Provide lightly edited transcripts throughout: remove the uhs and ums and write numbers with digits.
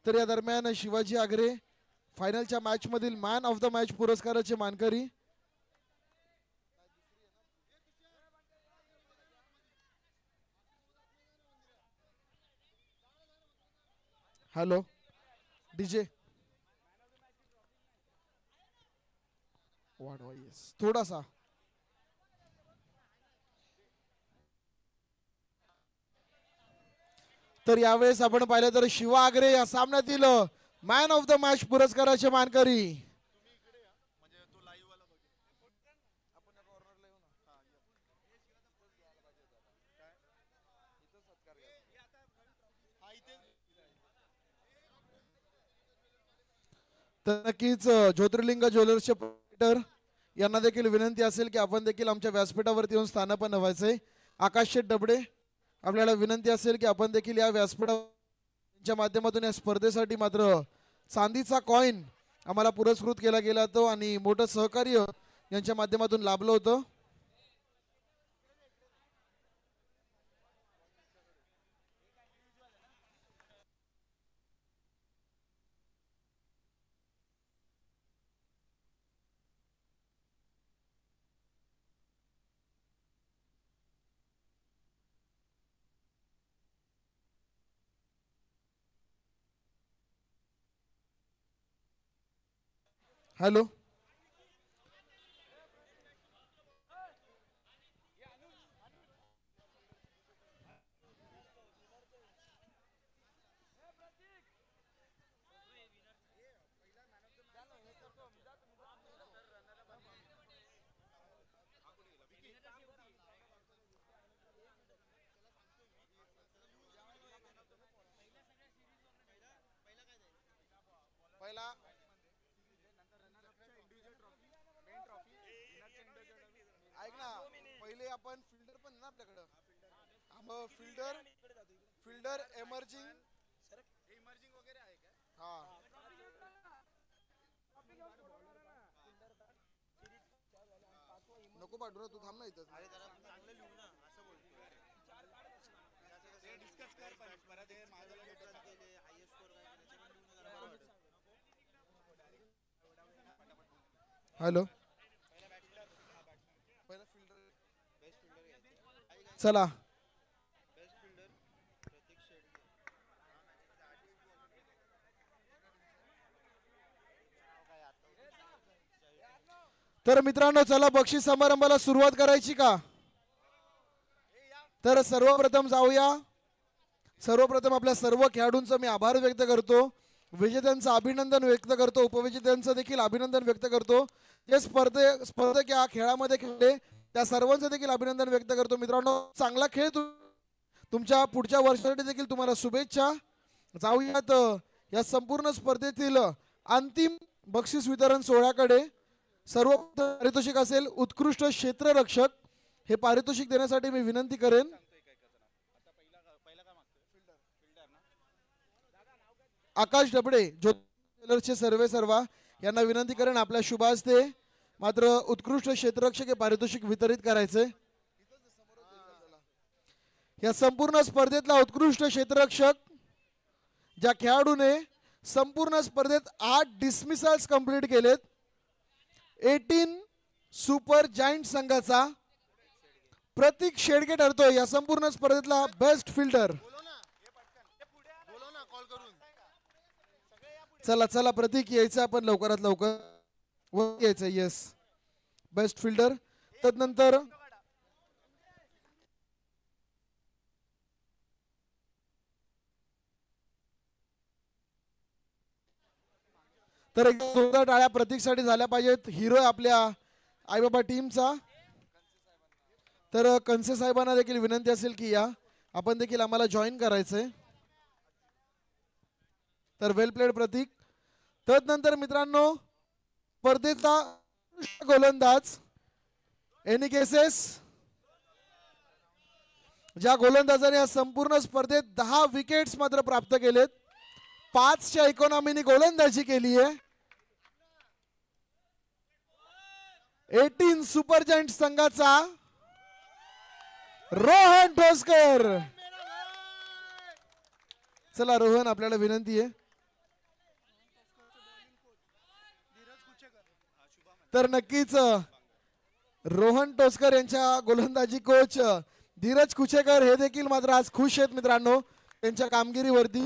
तर या दरम्यान शिवाजी आगरे फायनलच्या मॅच मधील मॅन ऑफ द मॅच पुरस्काराचे मानकरी. हॅलो डीजे वाढवा येस थोडासा. तर यावेळेस आपण पाहिलं तर शिवा आगरे या सामन्यातील मॅन ऑफ द मॅच पुरस्काराचे मानकरी. तर नक्कीच ज्योतिर्लिंग ज्वेलर्सचे प्रोप्रायटर यांना देखील विनंती असेल की आपण देखील आमच्या व्यासपीठावरती येऊन स्थानापन्न व्हायचे. आकाश शेठ डबडे आपल्याला विनंती असेल की आपण देखील या व्यासपीठाच्या माध्यमातून या स्पर्धेसाठी मात्र चांदीचा कॉइन आम्हाला पुरस्कृत केला गेला तो आणि मोठं सहकार्य यांच्या माध्यमातून लाभलं होतं. हॅलो पहिला ऐक ना पहिले आपण फिल्डर पण ना आपल्याकडं फिल्डर एमर्जिंग वगैरे आहे का. हा नको पाठवू ना तू थांब ना इथं. चांगलं लिहू ना असं बोलतो ते डिस्कस कर परत हे माझं केले हायेस्ट स्कोर काय हॅलो चला तर मित्रांनो चला बक्षीस समारंभाला सुरुवात करायची का. तर सर्वप्रथम जाऊया. सर्वप्रथम आपल्या सर्व खेळाडूंचा मी आभार व्यक्त करतो. विजेत्यांचं अभिनंदन व्यक्त करतो. उपविजेत्यांचं देखील अभिनंदन व्यक्त करतो. जे स्पर्धक या खेळामध्ये खेळले त्या सर्वांचं देखील अभिनंदन व्यक्त करतो. मित्रांनो चांगला खेळ तुमच्या पुढच्या वर्षासाठी देखील तुम्हाला शुभेच्छा. जाऊयात या संपूर्ण स्पर्धेतील अंतिम बक्षीस वितरण सोहळ्याकडे. सर्व पारितोषिक असेल उत्कृष्ट क्षेत्ररक्षक. हे पारितोषिक देण्यासाठी मी विनंती करेन आकाश डबडे ज्योतिर्लिंग सर्वेसर्वा यांना विनंती करेन आपल्या शुभ हस्ते मात्र उत्कृष्ट क्षेत्ररक्षक हे पारितोषिक वितरित करायचे. या संपूर्ण स्पर्धेतला उत्कृष्ट क्षेत्ररक्षक ज्या खेळाडूने संपूर्ण स्पर्धेत 8 डिसमिसल्स कंप्लीट केलेत. 18 सुपर जायंट संघाचा प्रतीक शेडगे ठरतोय या संपूर्ण स्पर्धेतला बेस्ट फिल्डर. चला चला प्रतीक यायचं आपण लवकरात लवकर यायचं. Yes best fielder. तदनंतर तर एक जोरदार टाळ्या प्रतीकसाठी झाल्या पाहिजेत. हिरो आपल्या आईबाबा टीमचा. तर कनसे साहेबांना देखील विनंती असेल की या आपण देखील आम्हाला जॉईन करायचंय. तर वेल प्लेड प्रतीक. तदनंतर मित्रांनो स्पर्धेचा गोलंदाज एनी केसेस ज्या गोलंदाजाने या संपूर्ण स्पर्धेत 10 विकेट्स मात्र प्राप्त केलेत. 5च्या इकॉनॉमीने गोलंदाजी केली आहे. 18 सुपर जायंट संघाचा रोहन ठोसकर. चला रोहन आपल्याला विनंती आहे तर नक्कीच रोहन टोसकर यांच्या गोलंदाजी कोच धीरज कुचेकर हे देखील मात्र आज खुश आहेत मित्रांनो त्यांच्या कामगिरीवरती.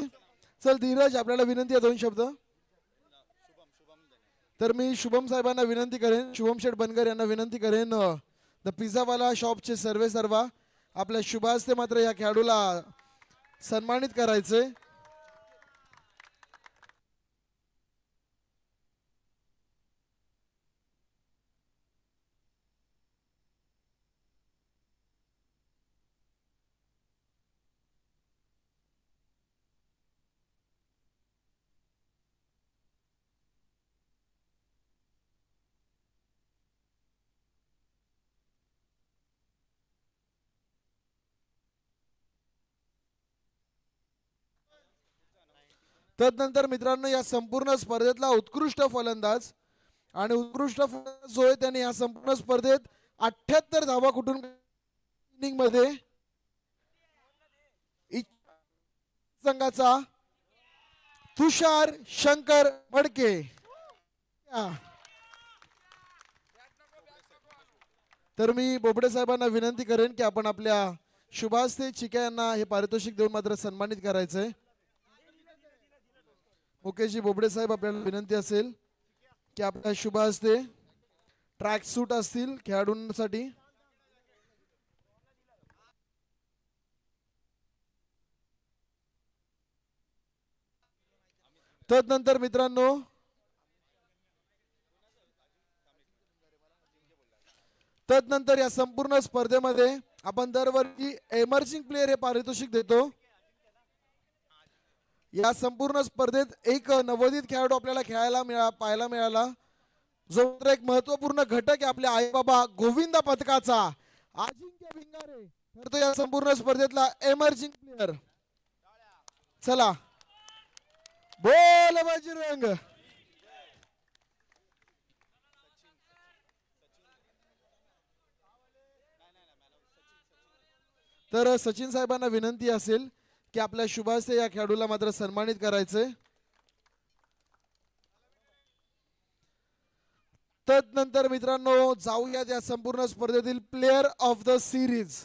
चल धीरज, आपल्याला विनंती आहे 2 शब्द. तर मी शुभम साहेबांना विनंती करेन, शुभम शेठ बनकर यांना विनंती करेन, द पिझ्झावाला शॉपचे सर्वा आपल्या शुभ हस्ते मात्र या खेळाडूला सन्मानित करायचे. तदनंतर मित्रांनो या संपूर्ण स्पर्धेतला उत्कृष्ट फलंदाज आणि उत्कृष्ट फलंदाज जो आहे त्याने या संपूर्ण स्पर्धेत 78 धावा कुठून इनिंग मध्ये संघाचा तुषार शंकर मडके. तर मी बोबडे साहेबांना विनंती करेन की आपण आपल्या शुभास्ते चिका यांना हे पारितोषिक देऊन मात्र सन्मानित करायचंय. मुकेशजी बोबडे साहेब, आपल्याला विनंती असेल की आपल्या शुभ हस्ते ट्रॅक सूट असतील खेळाडूंसाठी. तदनंतर मित्रांनो या संपूर्ण स्पर्धेमध्ये आपण दरवर्षी एमर्जिंग प्लेयर हे पारितोषिक देतो. या संपूर्ण स्पर्धेत एक नवोदित खेळाडू आपल्याला पाहायला मिळाला जो एक महत्वपूर्ण घटक आहे आपल्या आई बाबा गोविंद पथकाचा अजिंक्य भिंगारे. तर तो या संपूर्ण स्पर्धेतला एमर्जिंग प्लेयर. चला बोल बजरंग. तर सचिन साहेबांना विनंती असेल की आपल्या शुभास्ते या खेळाडूला मात्र सन्मानित करायचे. तदनंतर मित्रांनो जाऊयात या संपूर्ण स्पर्धेतील प्लेयर ऑफ द सिरीज.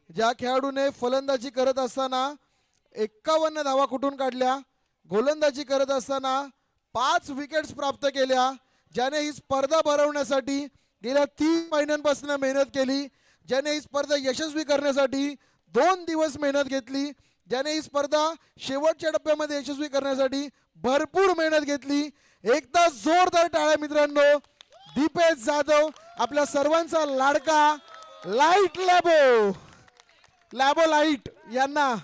ज्या खेळाडूने फलंदाजी करत असताना 51 धावा कुठून काढल्या, गोलंदाजी करत असताना 5 विकेट्स प्राप्त केल्या, ज्याने ही स्पर्धा भरवण्यासाठी गेल्या 3 महिन्यांपासून मेहनत केली, ज्याने ही स्पर्धा यशस्वी करण्यासाठी 2 दिवस मेहनत घेतली, ज्याने ही स्पर्धा शेवटच्या टप्प्यामध्ये यशस्वी करण्यासाठी भरपूर मेहनत घेतली. एकदा जोरदार टाळ्या मित्रांनो. दीपेश जाधव, आपल्या सर्वांचा लाडका लाईट लॅबो लाईट यांना.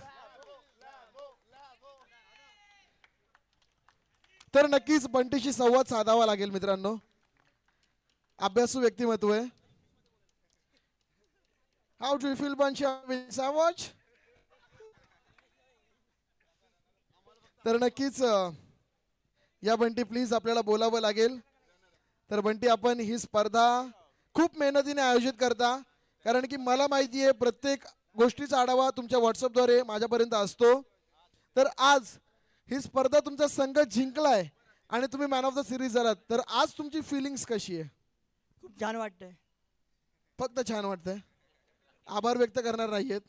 तर नक्कीच बंटीशी संवाद साधावा लागेल मित्रांनो. अभ्यासू व्यक्तिमत्व आहे. How do you feel Bunty? तर नक्कीच या बंटी प्लीज आपल्याला बोलावं लागेल. तर बंटी, आपण ही स्पर्धा खूप मेहनतीने आयोजित करता, कारण की मला माहिती आहे प्रत्येक गोष्टीचा आढावा तुमच्या व्हॉट्सअपद्वारे माझ्यापर्यंत असतो. तर आज ही स्पर्धा तुमचा संघ जिंकलाय आणि तुम्ही मॅन ऑफ द सिरीज झालात, तर आज तुमची फिलिंग्स कशी आहे? खूप छान वाटतंय. फक्त छान वाटतंय, आभार व्यक्त करणार नाहीयेत?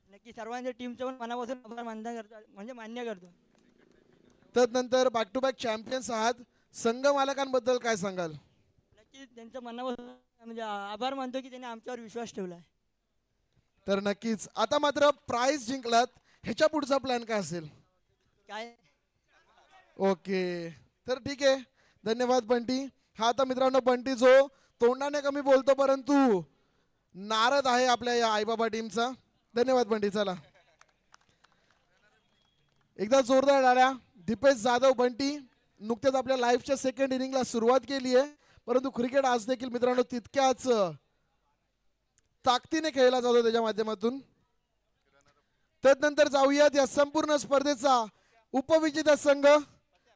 नक्की सर्वांच्या टीमचं पण मनापासून आभार मान्य करतो. तदनंतर बॅक टू बॅक चॅम्पियन्स आहात, संघ मालकांबद्दल काय सांगाल? नक्की त्यांचं मनापासून आभार मानतो की त्यांनी आमच्यावर विश्वास ठेवलाय. तर नक्कीच आता मात्र प्राइज जिंकलात, ह्याच्या पुढचा प्लॅन काय असेल? काय ओके, तर ठीक आहे, धन्यवाद बंटी. हा आता मित्रांनो बंटी जो तोंडाने कमी बोलतो परंतु नारद आहे आपल्या या आईबाबा टीमचा. धन्यवाद बंटी. चला एकदा जोरदार टाळ्या. दीपेश जाधव, बंटी नुकतेच आपल्या लाईफच्या सेकंड इनिंगला सुरुवात केली आहे, परंतु क्रिकेट आज देखील मित्रांनो तितक्याच ताकदीने खेळला जातो त्याच्या माध्यमातून. तदनंतर जाऊयात या संपूर्ण स्पर्धेचा उपविजेता संघ.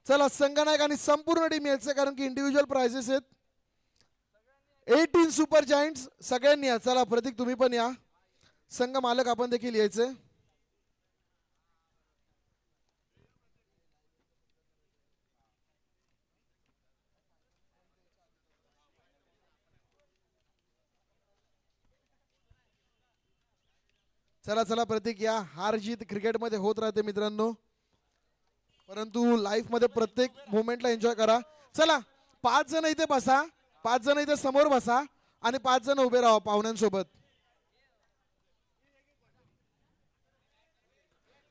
चला संघनायक आणि संपूर्ण टीम यायचं, कारण की इंडिव्हिज्युअल प्राइजेस आहेत. 18 सुपर जायंट्स सगळ्यांनी या. चला प्रतीक तुम्ही पण या. संघ मालक आपण देखील यायचे. चला चला प्रतीक, या हार जीत क्रिकेटमध्ये होत राहते मित्रांनो, परंतु लाईफ मध्ये प्रत्येक मोमेंटला एन्जॉय करा. चला 5 जण इथे बसा, 5 जण इथे समोर बसा आणि 5 जण उभे राहा पाहुण्यांसोबत.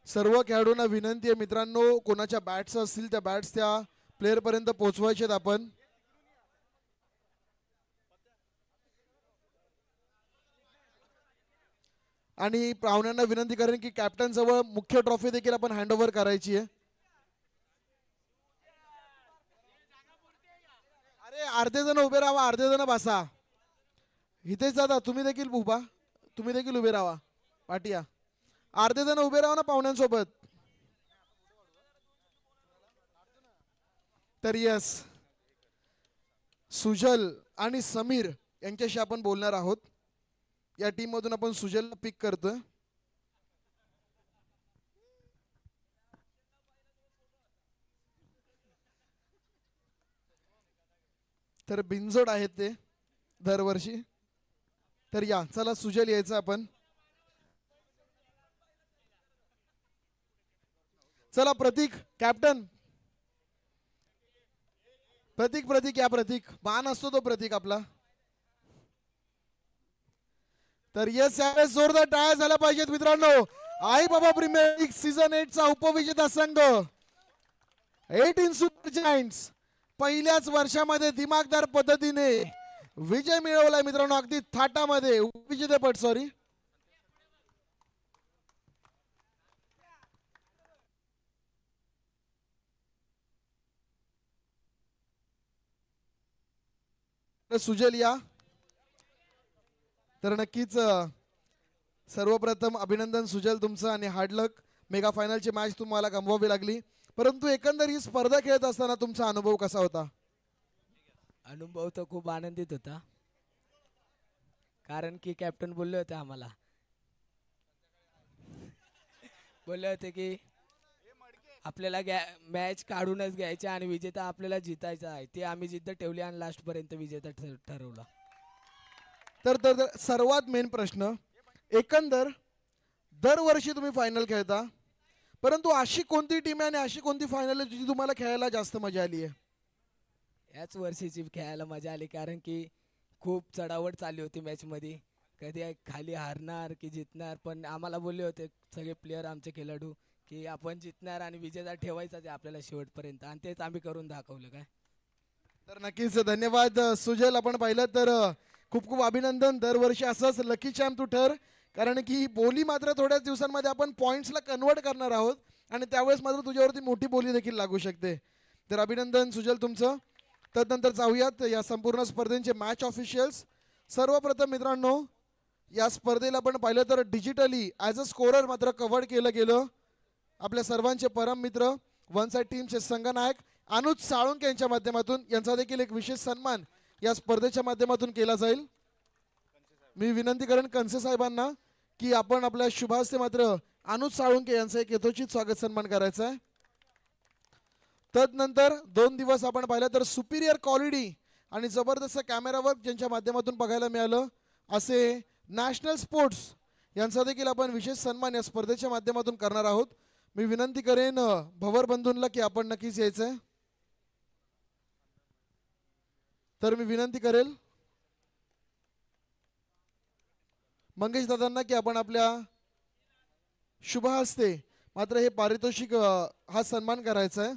सर्व खेळाडूंना विनंती आहे मित्रांनो, कोणाच्या बॅट्स असतील त्या बॅट्स त्या प्लेअर पर्यंत पोहोचवायचे आपण. आणि पाहुण्यांना विनंती करेन की कॅप्टन जवळ मुख्य ट्रॉफी देखील आपण हँडओव्हर करायची आहे. अरे अर्धे जण उभे राहा, अर्धे जण बसा इथेच. दादा तुम्ही देखील उभा, तुम्ही देखील उभे राहा पाटिया. अर्धे जण उभे राहा ना पाहुण्यांसोबत. तर यस, सुजल आणि समीर यांच्याशी आपण बोलणार आहोत. या टीम मधून आपण सुजलला पिक करतोय. तर बिनजोड आहेत ते दरवर्षी. तर या चला सुजल यायचं आपण. चला प्रतीक कॅप्टन, प्रतीक प्रतीक या, प्रतीक मान असतो तो प्रतीक आपला. तर यस, यावेळेस जोरदार टाळ्या झाल्या पाहिजेत मित्रांनो. आई बाबा प्रीमियर लीग सीझन 8 चा उपविजेता संघ 18 सुपर जायंट्स पहिल्याच वर्षामध्ये दिमागदार पद्धतीने विजय मिळवलाय मित्रांनो, अगदी थाटामध्ये. उपविजेतेपद सॉरी. सुजल या. तर नक्कीच सर्वप्रथम अभिनंदन सुजल तुमचं आणि हार्ड लक. मेगा फायनलची मॅच तुम्हाला गमवावी लागली, परंतु एकंदर ही स्पर्धा खेळत असताना तुमचा अनुभव कसा होता? अनुभव तर खूप आनंदित होता, कारण की कॅप्टन बोलले होते आम्हाला, बोलले होते की आपल्याला मॅच काढूनच घ्यायची आणि विजेता आपल्याला जितायचा आहे. ते आम्ही जिद्द ठेवली आणि लास्ट पर्यंत विजेता ठरवला. तर सर्वात मेन प्रश्न, एकंदर दरवर्षी तुम्ही फायनल खेळता, परंतु अशी कोणती टीम आहे आणि अशी कोणती फायनल आहे जी तुम्हाला खेळायला जास्त मजा आली आहे? याच वर्षीची खेळायला मजा आली, कारण की खूप चढावट चालली होती मॅच मध्ये. कधी खाली हारणार की जितणार, पण आम्हाला बोलले होते सगळे प्लेयर आमचे खेळाडू की आपण जितणार आणि विजेता ठेवायचा ते आपल्याला शेवटपर्यंत, आणि तेच आम्ही करून दाखवलं. काय तर नक्कीच धन्यवाद सुजल. आपण पाहिलं तर खूप खूप अभिनंदन. दरवर्षी असंच लकी चॅम्प तू ठर, कारण की बोली मात्र थोड्याच दिवसांमध्ये आपण पॉइंट्सला कन्वर्ट करणार आहोत आणि त्यावेळेस मात्र तुझ्यावरती मोठी बोली देखील लागू शकते. तर अभिनंदन सुजल तुमचं. तदनंतर जाऊयात या संपूर्ण स्पर्धेचे मॅच ऑफिशियल्स. सर्वप्रथम मित्रांनो, या स्पर्धेला आपण पाहिलं तर डिजिटली ॲज अ स्कोरर मात्र कव्हर केलं गेलं. आपल्या सर्वांचे परम मित्र वन साइड टीमचे संघनायक अनुज साळुंके यांच्या माध्यमातून यांचा देखील एक विशेष सन्मान या स्पर्धेच्या माध्यमातून केला जाईल. मी विनंती करेन कंसे साहेबांना की आपण आपल्या शुभास्ते मात्र अनुज साळुंके यांचा एक यथोचित स्वागत सन्मान करायचा आहे. तदनंतर 2 दिवस आपण पाहिलं तर सुपिरियर क्वालिटी आणि जबरदस्त कॅमेरा वर्क ज्यांच्या माध्यमातून बघायला मिळालं असे नॅशनल स्पोर्ट्स यांचा देखील आपण विशेष सन्मान या स्पर्धेच्या माध्यमातून करणार आहोत. मी विनंती करेन भवर बंधूंना की आपण नक्कीच यायचंय. तर मी विनंती करेल मंगेश दादांना की आपण आपल्या शुभ हस्ते मात्र हे पारितोषिक हा सन्मान करायचा आहे.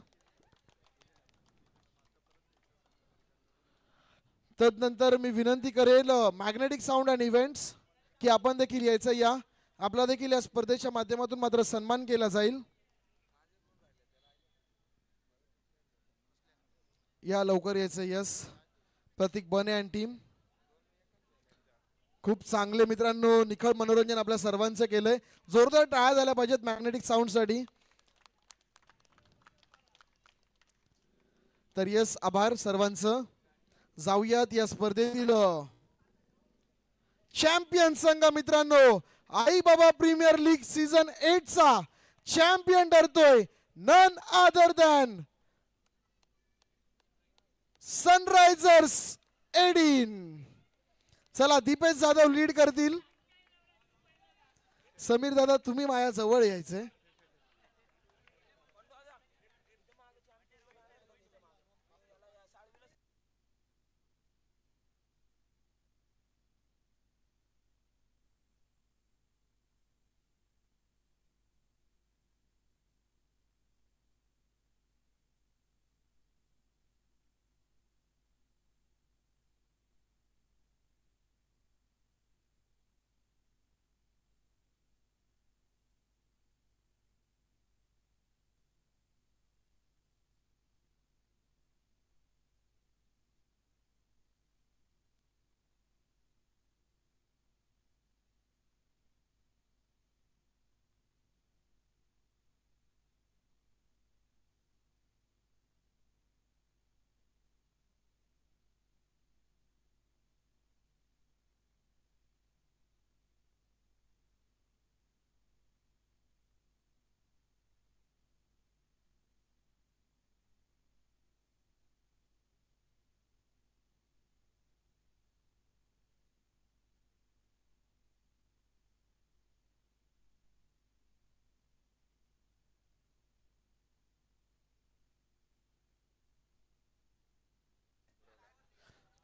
तदनंतर मी विनंती करेल मॅग्नेटिक साऊंड अँड इव्हेंट्स की आपण देखील यायचं. या आपला देखील या स्पर्धेच्या माध्यमातून मात्र सन्मान केला जाईल. या लवकर यायचं. यस, प्रतीक बने अँड टीम खूप चांगले मित्रांनो निखळ मनोरंजन आपल्या सर्वांचं केलंय. जोरदार टाळ्या झाल्या पाहिजेत मॅग्नेटिक साऊंड साठी. तर यस, आभार सर्वांचं. जाऊयात या स्पर्धेतील चॅम्पियन संघ मित्रांनो. आई बाबा प्रीमियर लीग सीझन 8 चा चॅम्पियन ठरतोय नन अदर दॅन सनरायझर्स 18. चला दीपेश जाधव लीड करतील. समीर दादा तुम्ही माझ्या जवळ यायचंय.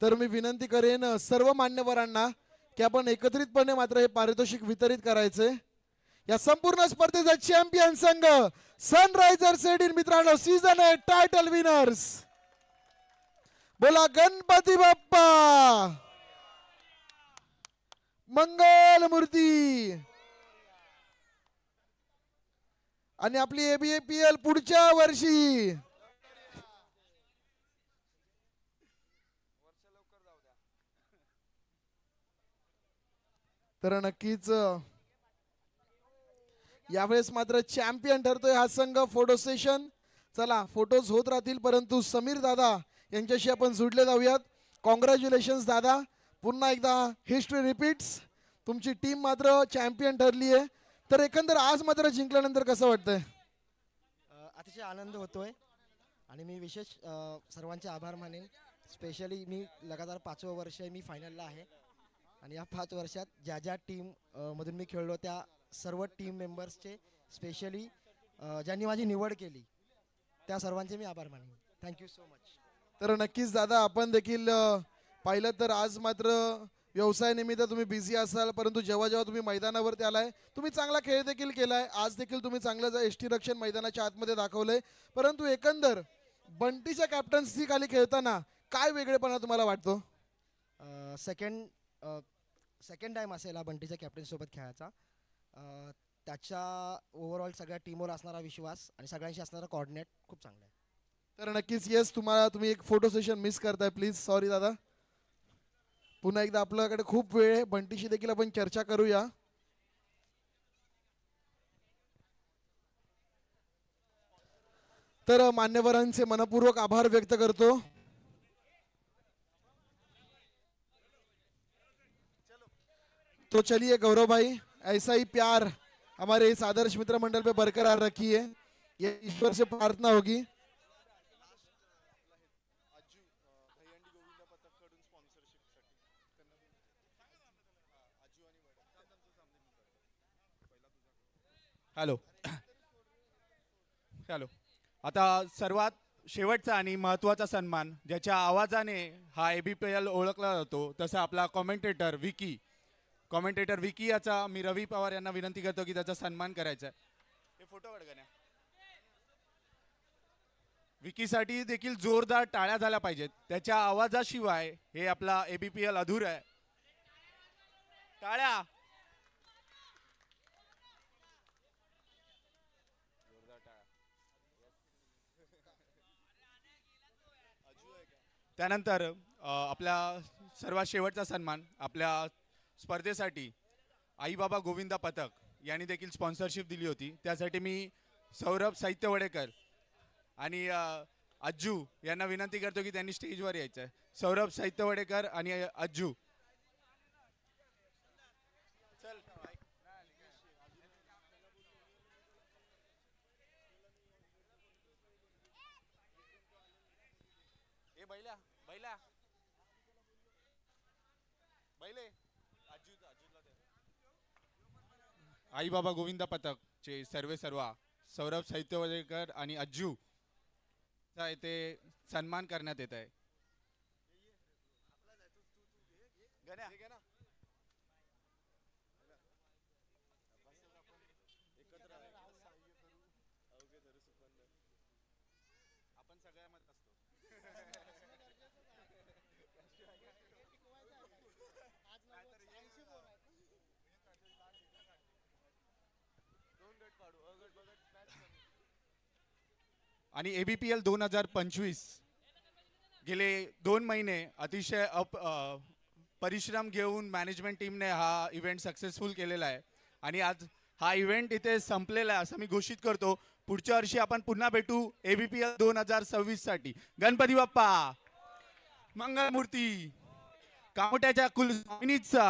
तर मी विनंती करेन सर्व मान्यवरांना की आपण एकत्रितपणे मात्र हे पारितोषिक वितरित करायचे. या संपूर्ण स्पर्धेचा चॅम्पियन संघ सनरायझर्स एडिन मित्रांनो, सीझन 8 टायटल विनर्स. बोला गणपती बाप्पा मंगल मूर्ती. आणि आपली ABPL पुढच्या वर्षी तर नक्कीच यावेळेस मात्र चॅम्पियन ठरतोय हा संघ. फोटो सेशन, चला फोटोज होत राहतील, परंतु समीर दादा यांच्याशी आपण जुडले जाऊयात. कॉंग्रॅच्युलेशन्स दादा, पुन्हा एकदा हिस्ट्री रिपीट्स. तुमची टीम मात्र चॅम्पियन ठरली आहे. तर एकंदर आज मात्र जिंकल्यानंतर कसं वाटतंय? अतिशय आनंद होतोय आणि मी विशेष सर्वांचे आभार मानेन. स्पेशली मी लगातार 5वं वर्ष मी फायनलला आहे आणि या 5 वर्षात ज्या ज्या टीम मधून मी खेळलो त्या सर्व टीम मेंबर्सचे, स्पेशली ज्यांनी माझी निवड केली त्या सर्वांचे मी आभार मानेन. Thank you so much. तर नक्कीच दादा, आपण देखील पाहिलं तर आज मात्र व्यवसायानिमित्त तुम्ही बिझी असाल, परंतु जेव्हा जेव्हा तुम्ही मैदानावरती आलाय तुम्ही चांगला खेळ देखील केलाय. आज देखील तुम्ही चांगलं यष्टी रक्षण मैदानाच्या आतमध्ये दाखवलंय. परंतु एकंदर बंटीच्या कॅप्टन्सी खाली खेळताना काय वेगळेपणा तुम्हाला वाटतो? सेकंड टाइम असेल हा बंटीच्या कॅप्टनसोबत खेळायचा. त्याच्या ओव्हरऑल सगळ्या टीमवर असणारा विश्वास आणि सगळ्यांशी असणारा कोऑर्डिनेट खूप चांगला आहे. तर नक्कीच येस, तुम्ही एक फोटो सेशन मिस करताय, प्लीज सॉरी दादा. पुन्हा एकदा आपल्याकडे खूप वेळ आहे, बंटीशी देखील आपण चर्चा करूया. तर मान्यवरांचे मनपूर्वक आभार व्यक्त करतो. तो चलिए गौरव भाई, ऐसा ही प्यार हमारे इस आदर्श मित्र मंडल पे बरकरार रखिए, ये ईश्वर से प्रार्थना होगी. Hello hello. आता सर्वात शेवटचा आणि महत्त्वाचा सन्मान, ज्याच्या आवाजाने हा ABPL ओळखला जातो, तसा आपला कॉमेंटेटर विकी याचा मी रवी पवार यांना विनंती करतो की त्याचा सन्मान करायचा आहे. हे फोटो काढ. विकीसाठी देखील जोरदार टाळ्या झाल्या पाहिजेत. त्याच्या आवाजाशिवाय हे आपला ABPL अधूर आहे. टाळ्या. त्यानंतर आपल्या सर्वात शेवटचा सन्मान, आपल्या स्पर्धेसाठी आई बाबा गोविंदा पथक यांनी देखील स्पॉन्सरशिप दिली होती. त्यासाठी मी सौरभ साहित्यवडेकर आणि अज्जू यांना विनंती करतो की त्यांनी स्टेजवर यायचं आहे. सौरभ साहित्यवडेकर आणि अज्जू. आई बाबा गोविंदा पथकचे सर्वा सौरभ साहित्यवडेकर आणि अज्जू चा इथे सन्मान करण्यात येत आहे. आणि ABPL 2025 गेले 2 महिने अतिशय परिश्रम घेऊन मॅनेजमेंट टीमने हा इव्हेंट सक्सेसफुल केलेला आहे आणि आज हा इव्हेंट इथे संपलेला आहे असं मी घोषित करतो. पुढच्या वर्षी आपण पुन्हा भेटू ABPL 2026 साठी. गणपती बाप्पा मंगलमूर्ती कामोट्याच्या कुलस्वामिनीचा.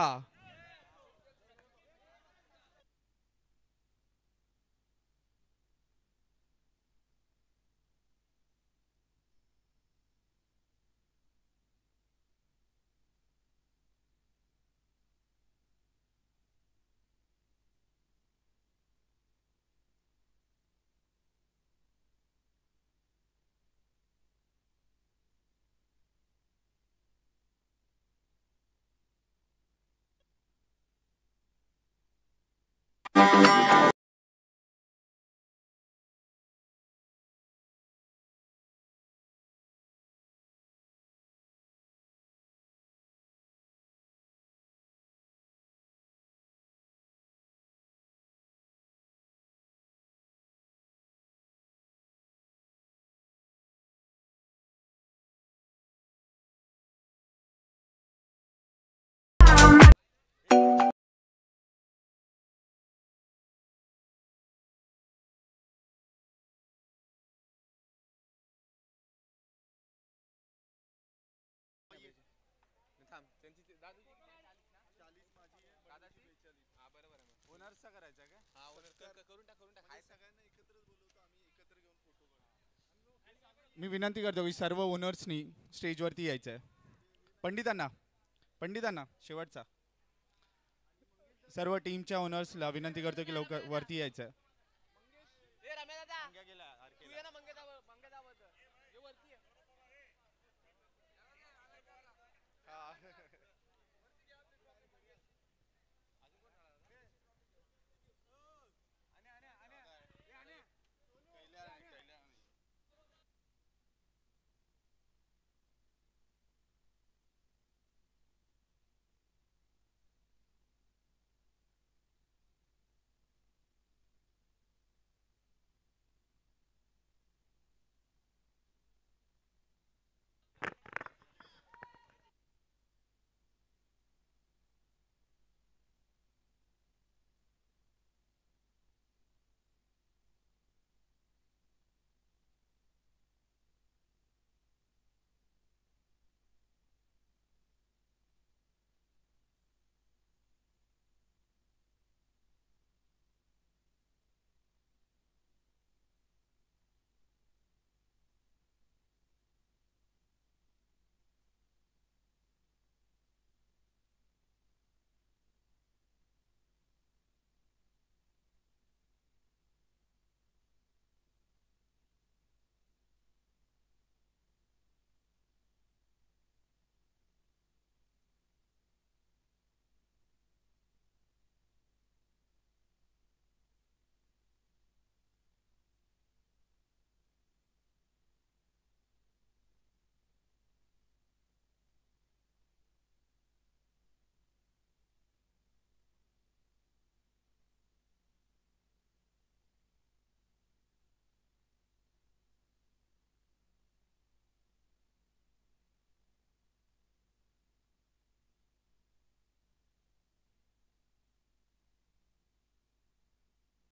मी विनंती करतो की सर्व ओनर्सनी स्टेजवरती यायचं आहे. पंडितांना शेवटचा सर्व टीमच्या ओनर्सला विनंती करतो की लवकर वरती यायचं आहे.